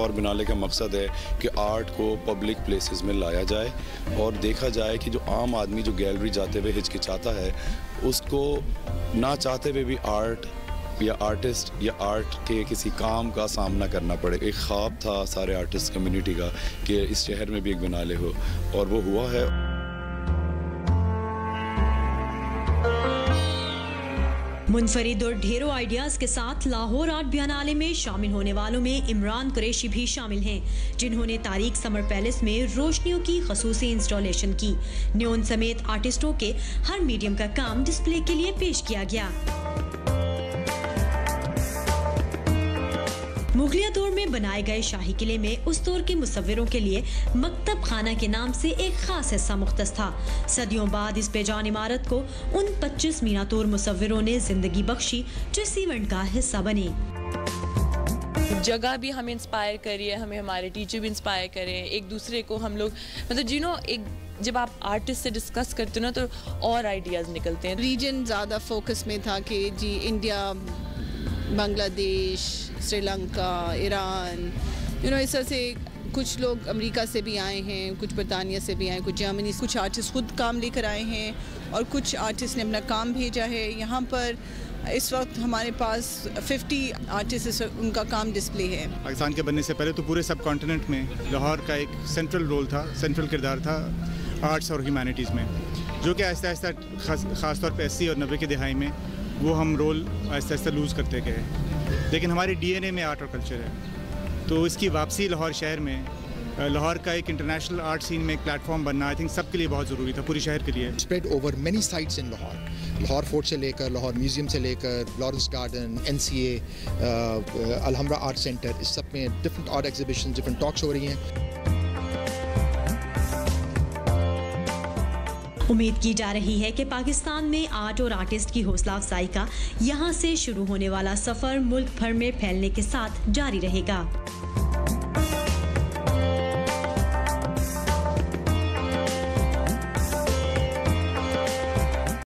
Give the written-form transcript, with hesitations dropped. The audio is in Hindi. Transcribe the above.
लाहौर बिनाले का मकसद है कि आर्ट को पब्लिक प्लेसेस में लाया जाए और देखा जाए कि जो आम आदमी जो गैलरी जाते हुए हिचकिचाता है उसको ना चाहते हुए भी आर्ट या आर्टिस्ट या आर्ट के किसी काम का सामना करना पड़े। एक ख्वाब था सारे आर्टिस्ट कम्युनिटी का कि इस शहर में भी एक बिनाले हो और वो हुआ है। मुनफरिद और ढेरों आइडियाज के साथ लाहौर आर्ट बिनाले में शामिल होने वालों में इमरान कुरैशी भी शामिल हैं, जिन्होंने तारीख समर पैलेस में रोशनियों की खसूसी इंस्टॉलेशन की। न्योन समेत आर्टिस्टों के हर मीडियम का काम डिस्प्ले के लिए पेश किया गया। मुगलिया दौर में बनाए गए शाही किले में उस दौर के मुसव्विरों के लिए मकतब खाना के नाम से एक खास हिस्सा मुख्तस था। सदियों बाद इस बेजान इमारत को उन 25 मीनातोर मुसव्विरों ने जिंदगी बख्शी जो इस इवेंट का हिस्सा बने। जगह भी हमें इंस्पायर करी है, हमें हमारे टीचर भी इंस्पायर करें, एक दूसरे को हम लोग मतलब एक जब आप आर्टिस्ट से डिस्कस करते हो ना तो और आइडियाज निकलते हैं। रीजन ज़्यादा फोकस में था कि जी इंडिया, बांग्लादेश, श्रीलंका, ईरान, इस तरह से कुछ लोग अमेरिका से भी आए हैं, कुछ बरतानिया से भी आए, कुछ जर्मनी, कुछ आर्टिस्ट खुद काम लेकर आए हैं और कुछ आर्टिस्ट ने अपना काम भेजा है। यहाँ पर इस वक्त हमारे पास 50 आर्टिस्ट उनका काम डिस्प्ले है। पाकिस्तान के बनने से पहले तो पूरे सब कॉन्टिनेंट में लाहौर का एक सेंट्रल रोल था, सेंट्रल किरदार था आर्ट्स और ह्यूमैनिटीज़ में, जो कि आहिस्ता आहिस्ता ख़ासतौर पर 80 और 90 की दिहाई में वो हम रोल आहिस्ता आहिस्ता लूज़ करते गए। लेकिन हमारे डीएनए में आर्ट और कल्चर है, तो इसकी वापसी लाहौर शहर में, लाहौर का एक इंटरनेशनल आर्ट सीन में एक प्लेटफॉर्म बनना आई थिंक सबके लिए बहुत ज़रूरी था, पूरे शहर के लिए। Spread over many sites in Lahore fort से लेकर लाहौर म्यूज़ियम से लेकर Lawrence garden, NCA, Alhamra art centre, इस सब में different art exhibition, different talks हो रही हैं। उम्मीद की जा रही है कि पाकिस्तान में आर्ट और आर्टिस्ट की हौसला अफजाई का यहाँ से शुरू होने वाला सफ़र मुल्क भर में फैलने के साथ जारी रहेगा।